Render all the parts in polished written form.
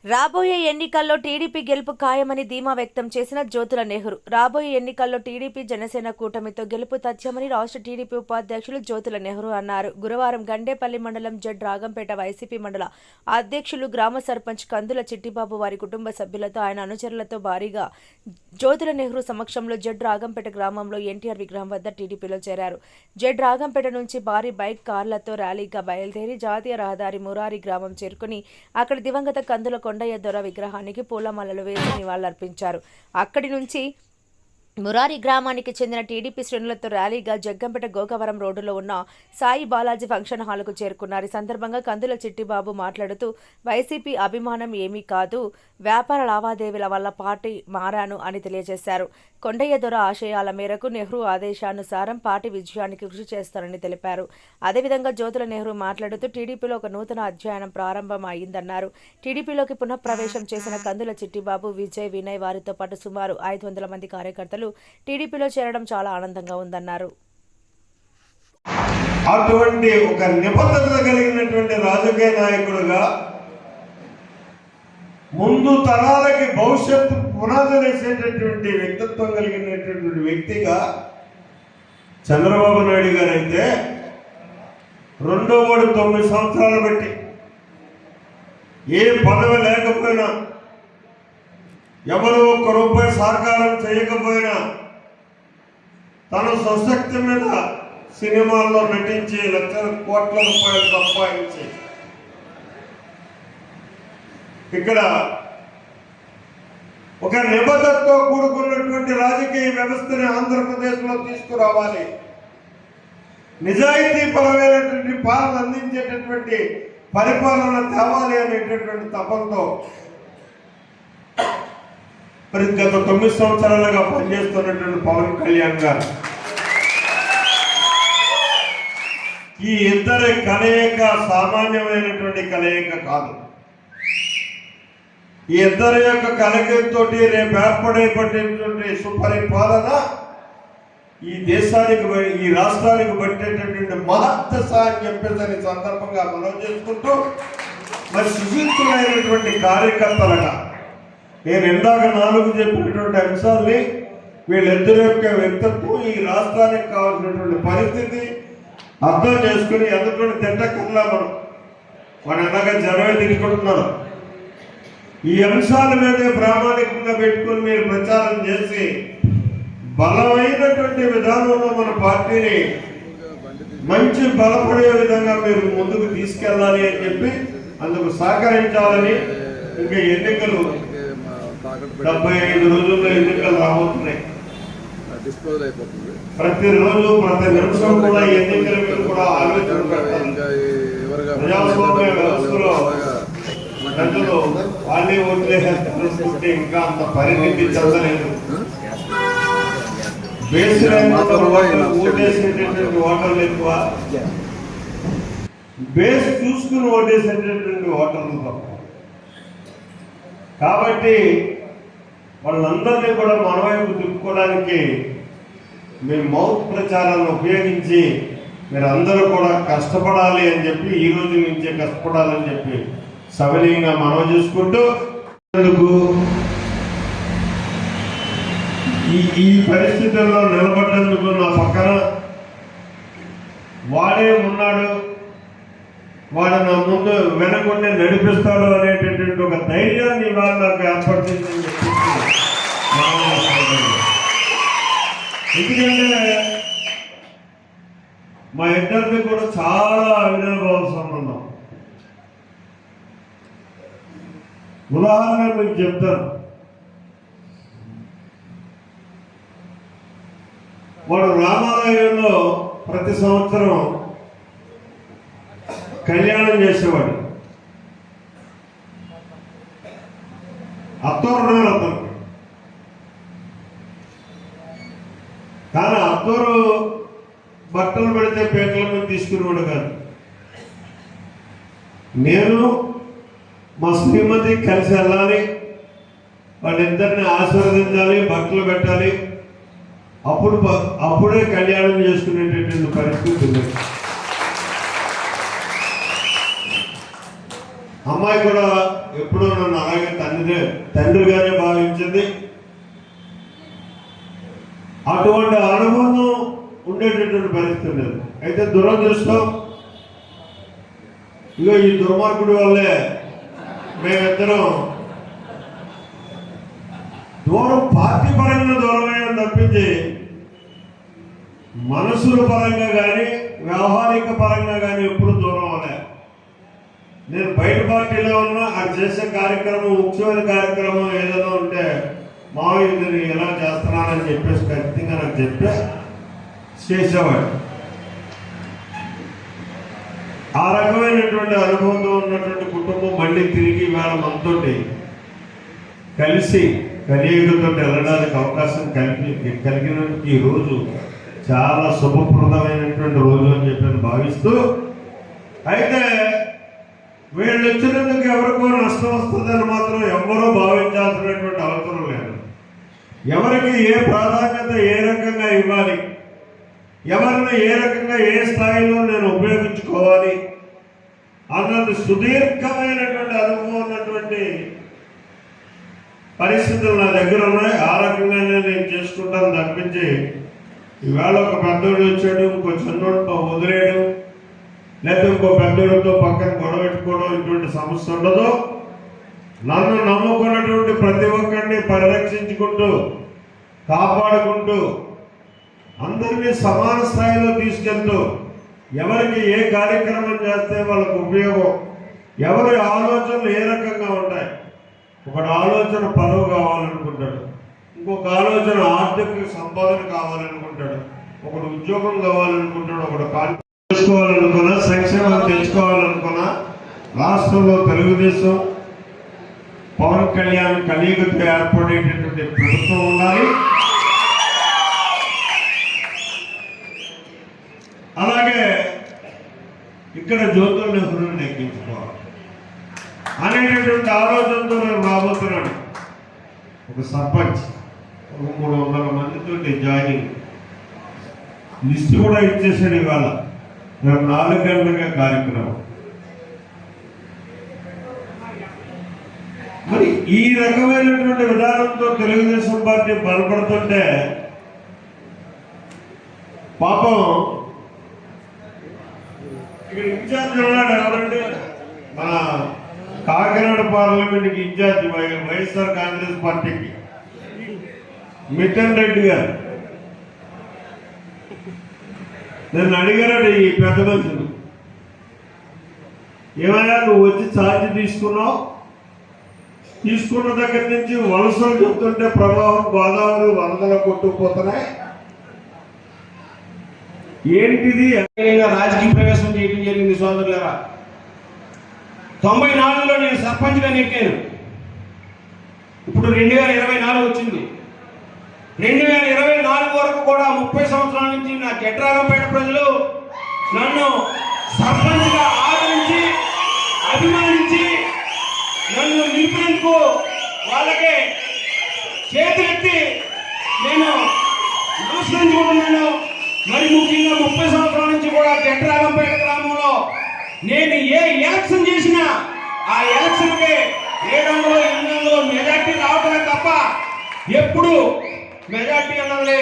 రాబోయే ఎన్నికల్లో టీడీపీ గెలుపు ఖాయమని ధీమా వ్యక్తం చేసిన జ్యోతుల నెహ్రూ. రాబోయే ఎన్నికల్లో టీడీపీ జనసేన కూటమితో గెలుపు తథ్యమని రాష్ట్ర టీడీపీ ఉపాధ్యక్షులు జ్యోతుల నెహ్రూ అన్నారు. గురువారం గండేపల్లి మండలం జడ్ రాగంపేట వైసీపీ మండల అధ్యక్షులు గ్రామ సర్పంచ్ కందుల చిట్టిబాబు వారి కుటుంబ సభ్యులతో ఆయన అనుచరులతో భారీగా జ్యోతుల నెహ్రూ సమక్షంలో జడ్ రాగంపేట గ్రామంలో ఎన్టీఆర్ విగ్రహం వద్ద టీడీపీలో చేరారు. జడ్ రాగంపేట నుంచి భారీ బైక్ కార్లతో ర్యాలీగా బయలుదేరి జాతీయ రహదారి మురారి గ్రామం చేరుకుని అక్కడ దివంగత కందుల కొండయ్య దొర విగ్రహానికి పూలమాలలు వేసి నివాళులర్పించారు. అక్కడి నుంచి మురారి గ్రామానికి చెందిన టీడీపీ శ్రేణులతో ర్యాలీగా జగ్గంపేట గోకవరం రోడ్డులో ఉన్న సాయి బాలాజీ ఫంక్షన్ హాల్కు చేరుకున్నారు. ఈ సందర్భంగా కందుల చిట్టిబాబు మాట్లాడుతూ వైసీపీ అభిమానం ఏమీ కాదు, వ్యాపార లావాదేవీల వల్ల పార్టీ మారాను అని తెలియజేశారు. కొండయ్య దొర ఆశయాల మేరకు నెహ్రూ ఆదేశానుసారం పార్టీ విజయానికి కృషి చేస్తారని తెలిపారు. అదేవిధంగా జ్యోతుల నెహ్రూ మాట్లాడుతూ టీడీపీలో ఒక నూతన అధ్యాయం ప్రారంభం అయిందన్నారు. టీడీపీలోకి పునఃప్రవేశం చేసిన కందుల చిట్టిబాబు, విజయ్, వినయ్ వారితో పాటు సుమారు 500 మంది కార్యకర్తలు టీడీపీలో చేరడం చాలా ఆనందంగా ఉందన్నారు. అటువంటి ఒక నిబద్ధత కలిగినటువంటి రాజకీయ నాయకుడుగా ముందు తరాలకి భవిష్యత్తు పునాదులు వేసేటటువంటి వ్యక్తిత్వం కలిగినటువంటి వ్యక్తిగా చంద్రబాబు నాయుడు గారు అయితే 9 సంవత్సరాలు బట్టి ఏ పదవి లేకపోయినా, ఎవరు ఒక్క రూపాయి సహకారం చేయకపోయినా తన స్వశక్తి మీద సినిమాల్లో నటించి లక్షల కోట్ల రూపాయలు సంపాదించి ఇక్కడ ఒక నిబద్ధతతో కూడుకున్నటువంటి రాజకీయ వ్యవస్థని ఆంధ్రప్రదేశ్లో తీసుకురావాలి, నిజాయితీ పరమైనటువంటి పాలన అందించేటటువంటి పరిపాలన తేవాలి అనేటటువంటి తపంతో మరి గత 9 సంవత్సరాలుగా పనిచేస్తున్నటువంటి పవన్ కళ్యాణ్ గారు ఈ ఇద్దరి కలయిక సామాన్యమైనటువంటి కలయిక కాదు. ఈ ఇద్దరి యొక్క కలయికతో రేపు ఏర్పడేటటువంటి సుపరిపాలన ఈ దేశానికి, ఈ రాష్ట్రానికి పట్టేటటువంటి మహత్తస అని చెప్పేసి సందర్భంగా మనం చేసుకుంటూ మరి సుశీలులైనటువంటి కార్యకర్తలుగా నేను ఇందాక 4 చెప్పినటువంటి అంశాలని వీళ్ళిద్దరి యొక్క వ్యక్తిత్వం ఈ రాష్ట్రానికి కావాల్సినటువంటి పరిస్థితి అర్థం చేసుకుని ఎదుటి తిట్టకల్లా మనం ఎలాగ జనమే తిట్టుకుంటున్నారు. ఈ అంశాల మీదే ప్రామాణికంగా పెట్టుకుని మీరు ప్రచారం చేసి బలమైనటువంటి విధానంలో మన పార్టీని మంచి బలపడే విధంగా మీరు ముందుకు తీసుకెళ్ళాలి అని చెప్పి అందుకు సహకరించాలని. ఇంకా ఎన్నికలు 75 రోజుల్లో ఎన్నికలు రాబోతున్నాయి. ప్రతిరోజు ప్రతి నిమిషం కూడా ఎన్నికల మీద కూడా ఆలోచన పెట్టాలి. ప్రజాస్వామ్య వ్యవస్థలో ప్రజలు వాళ్ళే ఓట్లేసేస్తుంటే ఇంకా అంత పరిణితి చెందలేదు. ఓటేసేటటువంటి ఓటర్లు ఎక్కువ, బేస్ చూసుకుని ఓటేసేటటువంటి ఓటర్లు తక్కువ. కాబట్టి వాళ్ళందరినీ కూడా మన వైపు తిప్పుకోవడానికి మీ మౌత్ ప్రచారాలను ఉపయోగించి మీరు అందరూ కూడా కష్టపడాలి అని చెప్పి ఈ రోజు నుంచే కష్టపడాలని చెప్పి సవినయంగా మనవి చేసుకుంటూ ఈ పరిస్థితుల్లో నిలబడ్డందుకు నా పక్కన వాడే ఉన్నాడు, వాడు నా ముందు వెనకుండే నడిపిస్తాడు అనేటటువంటి ఒక ధైర్యాన్ని ఇవాళ నాకు ఏర్పాటు చేసిందని చెప్పి ఎందుకంటే మా ఇద్దరిది కూడా చాలా అవినాభావ సంబంధం. ఉదాహరణ మీకు చెప్తాను. వాడు రామాలయంలో ప్రతి సంవత్సరం కళ్యాణం చేసేవాడు. అత్తోరున్నారు అతను, కానీ అత్తోరు బట్టలు పెడితే పేకల మీద తీసుకునేవాడు కాదు. నేను మా శ్రీమతి కలిసి వెళ్ళాలి, వాళ్ళిద్దరిని ఆశీర్వదించాలి, బట్టలు పెట్టాలి, అప్పుడే కళ్యాణం చేసుకునేటటువంటి పరిస్థితి ఉంది. అమ్మాయి కూడా ఎప్పుడూ నన్ను అలాగే తండ్రిగానే భావించింది. అటువంటి అనుభవం ఉండేటటువంటి పరిస్థితి లేదు. అయితే దురదృష్టం, ఇగో ఈ దుర్మార్గుడి వల్లే మేమిద్దరం దూరం, పార్టీ పరంగా దూరమైన తప్పించి మనసుల పరంగా కానీ వ్యవహారిక పరంగా కానీ ఎప్పుడు దూరం అవ్వలే. నేను బయట పార్టీలో ఉన్నా అది చేసే కార్యక్రమం, ముఖ్యమైన కార్యక్రమం ఏదైనా ఉంటే మావయ్య ఎలా చేస్తున్నానని చెప్పేసి ఖచ్చితంగా నాకు చెప్పే చేసేవాడు. ఆ రకమైనటువంటి అనుభవంతో ఉన్నటువంటి కుటుంబం మళ్ళీ తిరిగి వేళ మనతోటి కలిసి కలియుగంతో వెళ్ళడానికి అవకాశం కలిగిన ఈ రోజు చాలా శుభప్రదమైనటువంటి రోజు అని చెప్పి భావిస్తూ, అయితే వీళ్ళు వచ్చినందుకు ఎవరికో నష్టం వస్తుందని మాత్రం ఎవరూ భావించాల్సినటువంటి అవసరం లేదు. ఎవరికి ఏ ప్రాధాన్యత ఏ రకంగా ఇవ్వాలి, ఎవరిని ఏ రకంగా ఏ స్థాయిలో నేను ఉపయోగించుకోవాలి అన్నది సుదీర్ఘమైనటువంటి అనుభవం ఉన్నటువంటి పరిస్థితులు నా దగ్గర ఉన్నాయి. ఆ రకంగానే నేను చేసుకుంటాను తప్పించి ఈవేళ ఒక పెద్దోడు వచ్చాడు, ఇంకో చిన్నోడితో వదిలేయడం, లేదా ఇంకో పెద్దోడితో పక్కన గొడవ పెట్టుకోవడం ఇటువంటి సమస్య ఉండదు. నన్ను నమ్ముకున్నటువంటి ప్రతి ఒక్కరిని పరిరక్షించుకుంటూ కాపాడుకుంటూ అందరినీ సమాన స్థాయిలో తీసుకెళ్తూ ఎవరికి ఏ కార్యక్రమం చేస్తే వాళ్ళకు ఉపయోగం, ఎవరి ఆలోచనలు ఏ రకంగా ఉంటాయి. ఒకటి ఆలోచన పదవి కావాలనుకుంటాడు, ఇంకొక ఆలోచన ఆర్థిక సంపాదన కావాలనుకుంటాడు, ఒకడు ఉద్యోగం కావాలనుకుంటాడు, ఒకడు చేసుకోవాలనుకున్నా, సంక్షేమం తెచ్చుకోవాలనుకున్నా రాష్ట్రంలో తెలుగుదేశం పవన్ కళ్యాణ్ కలియుగతో ఏర్పడేటటువంటి ప్రభుత్వం ఉండాలి. అలాగే ఇక్కడ జ్యోతుల నెహ్రూని ఎక్కించుకోవాలి అనేటటువంటి ఆలోచనతో నేను రాబోతున్నాను. ఒక సర్పంచ్ ఒక 300 మందితో జాయినింగ్ లిస్ట్ కూడా ఇచ్చేసాడు. ఇవాళ రేపు 4 గంటలకే కార్యక్రమం. మరి ఈ రకమైనటువంటి విధానంతో తెలుగుదేశం పార్టీ బలపడుతుంటే పాపం ఇక్కడ ఇన్ఛార్జ్ ఉన్నాడు ఎవరండి, మన కాకినాడ పార్లమెంట్కి ఇన్ఛార్జ్ వైఎస్ఆర్ కాంగ్రెస్ పార్టీకి మిథన్ రెడ్డి గారు. నన్ను అడిగాడు ఈ పెద్ద మనుషులు, ఏమయ్యా నువ్వు వచ్చి ఛార్జ్ తీసుకున్న దగ్గర నుంచి వలసలు చెప్తుంటే ప్రవాహం గోదావరి వరదలు కొట్టుకుపోతున్నాయి, ఏంటిది? రాజకీయ ప్రవేశం చేయడం జరిగింది సోదరులారా. 94లో నేను సర్పంచ్గా నెక్కాను. ఇప్పుడు 2024 వచ్చింది. 2024 వరకు కూడా 30 సంవత్సరాల నుంచి నా జట్రాగంపేట ప్రజలు నన్ను సర్పంచ్గా ఆదరించి అభిమానించి నన్ను నిలిపినందుకు వాళ్ళకి చేతులెత్తి నేను నమస్కరించుకుంటున్నాను. మరి ముఖ్యంగా 30 సంవత్సరాల నుంచి కూడా జట్రాగంపేట గ్రామంలో నేను ఏ ఎలక్షన్ చేసినా ఆ ఎలక్షన్కి 700-800 మెజార్టీ రావటమే తప్ప ఎప్పుడు మెజార్టీ అన్నది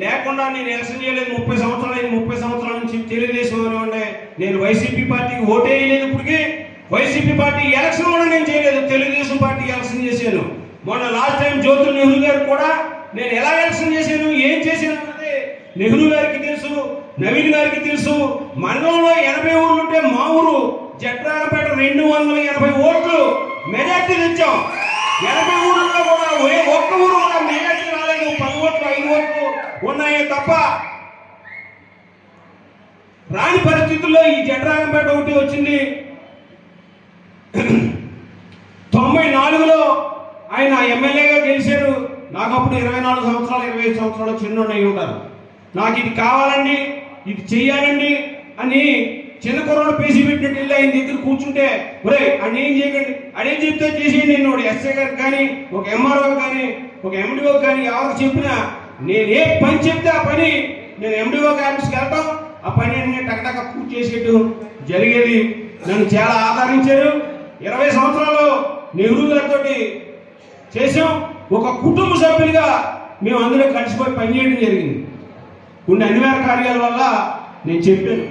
లేకుండా నేను ఎలక్షన్ చేయలేదు. 30 సంవత్సరాల నుంచి తెలుగుదేశం ఉండే నేను వైసీపీ పార్టీకి ఓటు వేయలేదు. ఇప్పటికీ వైసీపీ పార్టీ ఎలక్షన్ కూడా నేను చేయలేదు, తెలుగుదేశం పార్టీ ఎలక్షన్ చేశాను. మొన్న లాస్ట్ టైం జ్యోతుల నెహ్రూ గారు కూడా నేను ఎలా ఎలక్షన్ చేశాను, ఏం చేశాను అన్నది నెహ్రూ గారికి తెలుసు, నవీన్ గారికి తెలుసు. మండలంలో 80 ఊర్లు ఉంటే మా ఊరు జట్రాగంపేట 280 ఓట్లు మెజార్టీ తెచ్చాం. 80 ఊర్లలో కూడా ఒక్క ఊరు కూడా మెజార్టీ రాలేదు. 10 ఓట్లు 5 ఓట్లు ఉన్నాయే తప్ప రాని పరిస్థితుల్లో ఈ జట్రాగంపేట ఒకటి వచ్చింది. 94లో ఆయన ఎమ్మెల్యేగా గెలిచారు. నాకు అప్పుడు 24 సంవత్సరాలు 25 సంవత్సరాలు చిన్న అయి ఉంటారు. నాకు ఇది కావాలండి, ఇది చెయ్యాలండి అని చిన్న కుర్రాడు పేసి పెట్టినట్టు వెళ్ళి ఆయన దగ్గర కూర్చుంటే, ఒరే అని ఏం చేయకండి, అదేం చెప్తే చేసేయండి. నేను ఎస్ఐ గారికి కానీ, ఒక ఎంఆర్ఓ కానీ, ఒక ఎండిఓ కానీ ఎవరికి చెప్పినా నేను ఏ పని చెప్తే ఆ పని నేను ఎండిఓ ఆఫీస్కి వెళ్తాం, ఆ పని అన్ని టకటక పూర్తి చేసేట్టు జరిగేది. నన్ను చాలా ఆదరించారు. 20 సంవత్సరాలు నెహ్రూ గారితో చేసాం. ఒక కుటుంబ సభ్యులుగా మేము అందులో కలిసిపోయి పనిచేయడం జరిగింది. కొన్ని అనివార్య కార్యాల వల్ల నేను చెప్పాను,